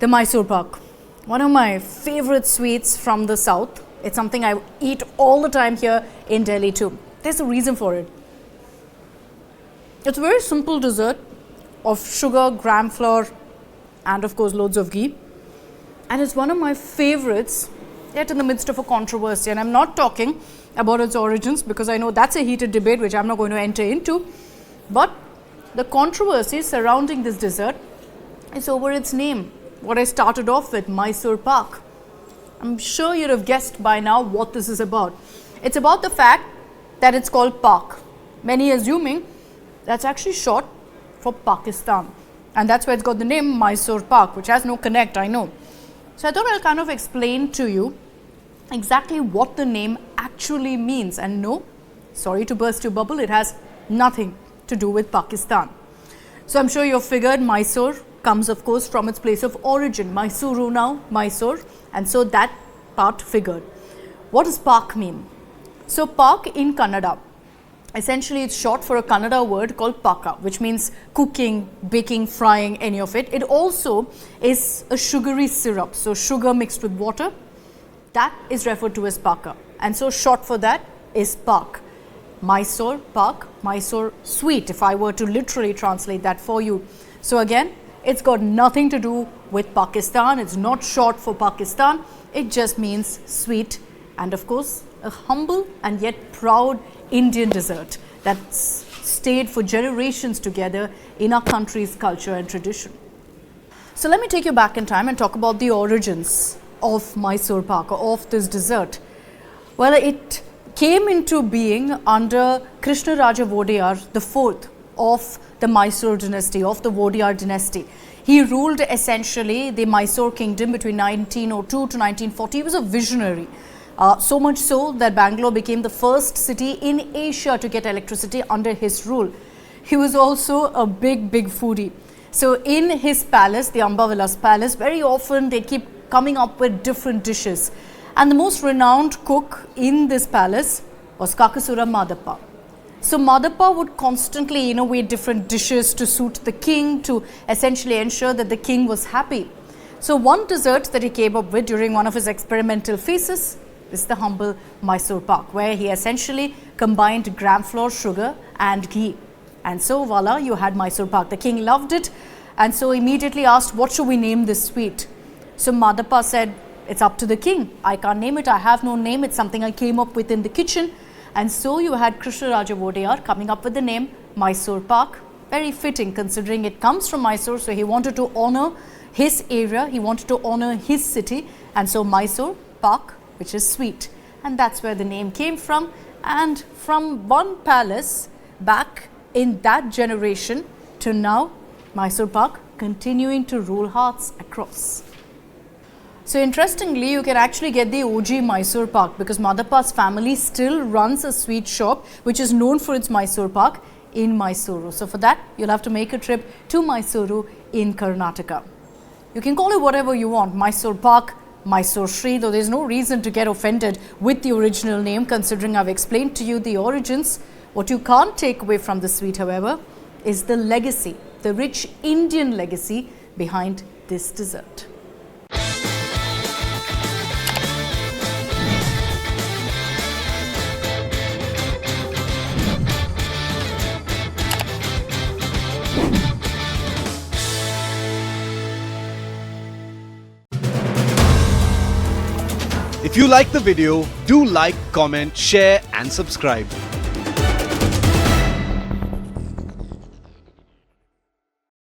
The Mysore Pak, one of my favorite sweets from the south. It's something I eat all the time here in Delhi too. There's a reason for it. It's a very simple dessert of sugar, gram flour, and of course loads of ghee. And it's one of my favorites, yet in the midst of a controversy. And I'm not talking about its origins because I know that's a heated debate which I'm not going to enter into. But the controversy surrounding this dessert is over its name. What I started off with, Mysore Pak. I'm sure you'd have guessed by now what this is about. It's about the fact that it's called Pak. Many assuming that's actually short for Pakistan. And that's why it's got the name Mysore Pak, which has no connect, I know. So I thought I'll kind of explain to you exactly what the name actually means. And no, sorry to burst your bubble, it has nothing to do with Pakistan. So I'm sure you've figured Mysore comes of course from its place of origin, Mysuru now, Mysore, and so that part figured. What does Pak mean? So Pak in Kannada, essentially it's short for a Kannada word called paaka, which means cooking, baking, frying, any of it. It also is a sugary syrup, so sugar mixed with water, that is referred to as paaka, and so short for that is Pak. Mysore Pak, Mysore sweet, if I were to literally translate that for you. So again, it's got nothing to do with Pakistan. It's not short for Pakistan. It just means sweet and of course a humble and yet proud Indian dessert that's stayed for generations together in our country's culture and tradition. So let me take you back in time and talk about the origins of Mysore Pak, of this dessert. Well, it came into being under Krishnaraja Wodeyar IV of the Mysore dynasty, of the Wodeyar dynasty. He ruled essentially the Mysore kingdom between 1902 to 1940. He was a visionary. So much so that Bangalore became the first city in Asia to get electricity under his rule. He was also a big foodie. So in his palace, the Ambavilas palace, very often they keep coming up with different dishes. And the most renowned cook in this palace was Kakasura Madappa. So Madappa would constantly innovate different dishes to suit the king, to essentially ensure that the king was happy. So one dessert that he came up with during one of his experimental phases is the humble Mysore Pak, where he essentially combined gram flour, sugar and ghee. And so voila, you had Mysore Pak. The king loved it and so immediately asked, what should we name this sweet? So Madappa said, it's up to the king. I can't name it. I have no name. It's something I came up with in the kitchen. And so you had Krishnaraja Wodeyar coming up with the name Mysore Pak. Very fitting considering it comes from Mysore. So he wanted to honor his area. He wanted to honor his city. And so Mysore Pak, which is sweet. And that's where the name came from. And from one palace back in that generation to now, Mysore Pak continuing to rule hearts across. So interestingly, you can actually get the OG Mysore Pak because Madappa's family still runs a sweet shop which is known for its Mysore Pak in Mysuru. So for that, you'll have to make a trip to Mysuru in Karnataka. You can call it whatever you want, Mysore Pak, Mysore Shree, though there's no reason to get offended with the original name considering I've explained to you the origins. What you can't take away from the sweet, however, is the legacy, the rich Indian legacy behind this dessert. If you like the video, do like, comment, share and subscribe.